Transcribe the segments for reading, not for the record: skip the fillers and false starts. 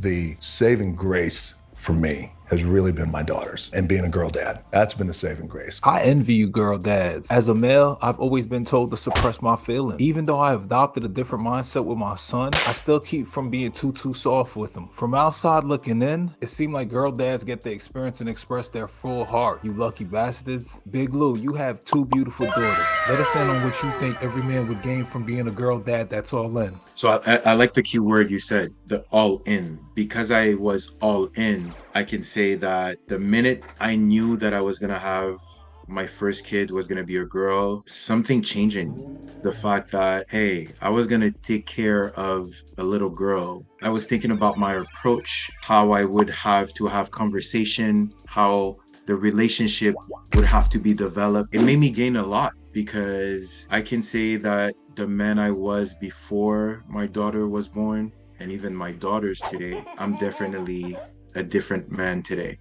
The saving grace for me has really been my daughters and being a girl dad. That's been the saving grace. I envy you girl dads. As a male, I've always been told to suppress my feelings. Even though I have adopted a different mindset with my son, I still keep from being too soft with him. From outside looking in, it seemed like girl dads get the experience and express their full heart. You lucky bastards. Big Lou, you have two beautiful daughters. Let us in on what you think every man would gain from being a girl dad that's all in. So I like the key word you said, the all in. Because I was all in, I can say that the minute I knew that I was going to have my first kid was going to be a girl, something changing. The fact that, hey, I was going to take care of a little girl. I was thinking about my approach, how I would have to have conversation, how the relationship would have to be developed. It made me gain a lot because I can say that the man I was before my daughter was born, and even my daughters today, I'm definitely a different man today.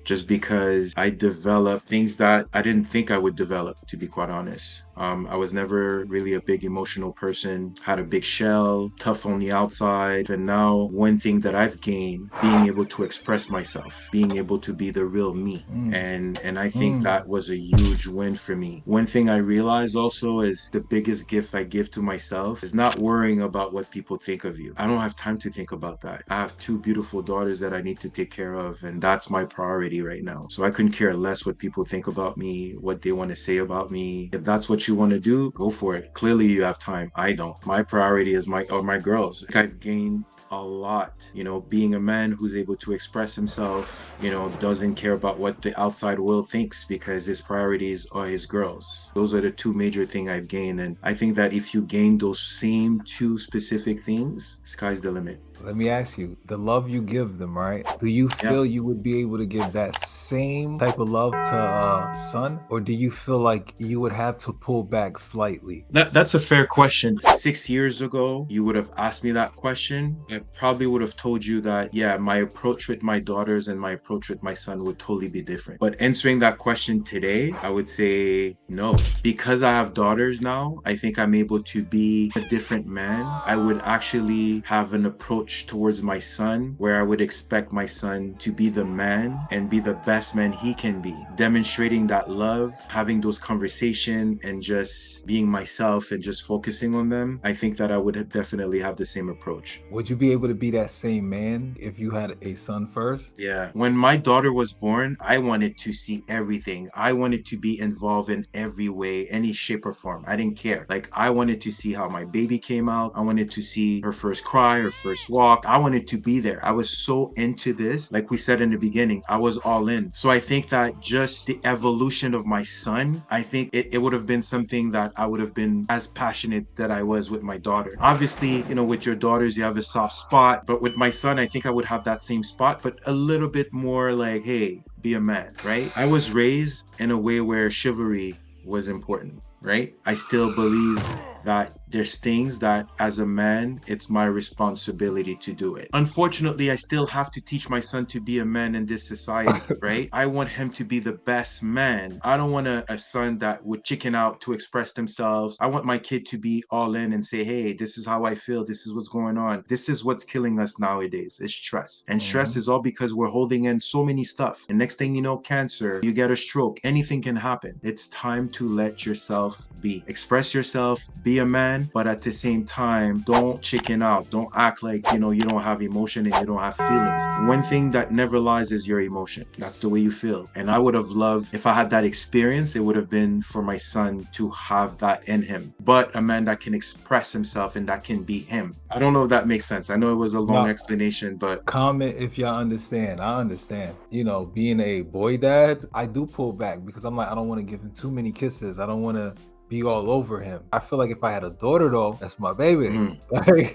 Just because I developed things that I didn't think I would develop, to be quite honest. I was never really a big emotional person, had a big shell, tough on the outside. And now one thing that I've gained, being able to express myself, being able to be the real me. And I think that was a huge win for me. One thing I realized also is the biggest gift I give to myself is not worrying about what people think of you. I don't have time to think about that. I have two beautiful daughters that I need to take care of, and that's my priority right now. So I couldn't care less what people think about me, what they want to say about me. If that's what you want to do, go for it. Clearly you have time. I don't. My priority is my girls. I've gained a lot, being a man who's able to express himself, doesn't care about what the outside world thinks because his priorities are his girls. Those are the two major things I've gained. And I think that if you gain those same two specific things, sky's the limit. Let me ask you, the love you give them, right? Do you feel you would be able to give that same type of love to son? Or do you feel like you would have to pull back slightly? That's a fair question. 6 years ago, you would have asked me that question. I probably would have told you that, yeah, my approach with my daughters and my approach with my son would totally be different. But answering that question today, I would say no. Because I have daughters now, I think I'm able to be a different man. I would actually have an approach towards my son where I would expect my son to be the man and be the best man he can be, demonstrating that love, having those conversations, and just being myself and just focusing on them. I think that I would definitely have the same approach. Would you be able to be that same man if you had a son first? Yeah. When my daughter was born, I wanted to see everything. I wanted to be involved in every way, any shape or form. I didn't care. Like, I wanted to see how my baby came out. I wanted to see her first cry, her first walk. I wanted to be there. I was so into this. Like we said in the beginning, I was all in. So I think that just the evolution of my son, I think it would have been something that I would have been as passionate that I was with my daughter. Obviously, with your daughters, you have a soft spot, but with my son, I think I would have that same spot, but a little bit more like, hey, be a man, right? I was raised in a way where chivalry was important, right? I still believe that there's things that as a man, it's my responsibility to do it. Unfortunately, I still have to teach my son to be a man in this society, right? I want him to be the best man. I don't want a son that would chicken out to express themselves. I want my kid to be all in and say, hey, this is how I feel. This is what's going on. This is what's killing us nowadays. It's stress. And stress is all because we're holding in so many stuff. And next thing you know, cancer, you get a stroke, anything can happen. It's time to let yourself be. Express yourself, be a man, but at the same time, don't chicken out. Don't act like, you don't have emotion and you don't have feelings. One thing that never lies is your emotion. That's the way you feel. And I would have loved, if I had that experience, it would have been for my son to have that in him. But a man that can express himself and that can be him. I don't know if that makes sense. I know it was a long explanation, but... Comment if y'all understand. I understand. Being a boy dad, I do pull back because I'm like, I don't want to give him too many kisses. I don't want to be all over him. I feel like if I had a daughter though, that's my baby. Like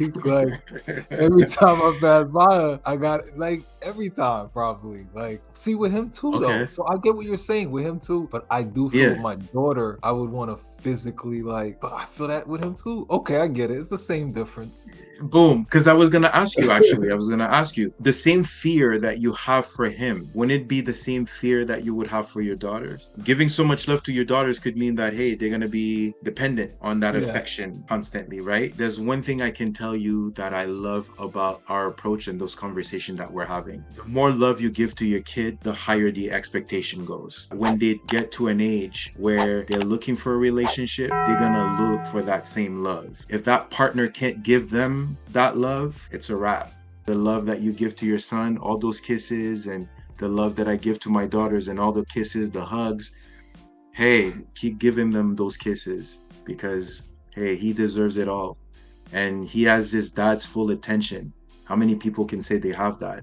every time I pass by her, I got like every time probably. Like see with him too though. So I get what you're saying with him too, but I do feel with my daughter, I would want to physically like, but I feel that with him too. Okay, I get it. It's the same difference. Boom. Because I was going to ask you, actually, I was going to ask you the same fear that you have for him. Wouldn't it be the same fear that you would have for your daughters? Giving so much love to your daughters could mean that, hey, they're going to be dependent on that Yeah. affection constantly, right? There's one thing I can tell you that I love about our approach and those conversations that we're having. The more love you give to your kid, the higher the expectation goes. When they get to an age where they're looking for a relationship, they're going to look for that same love. If that partner can't give them that love, it's a wrap. The love that you give to your son, all those kisses, and the love that I give to my daughters and all the kisses, the hugs, hey, keep giving them those kisses because, hey, he deserves it all. And he has his dad's full attention. How many people can say they have that?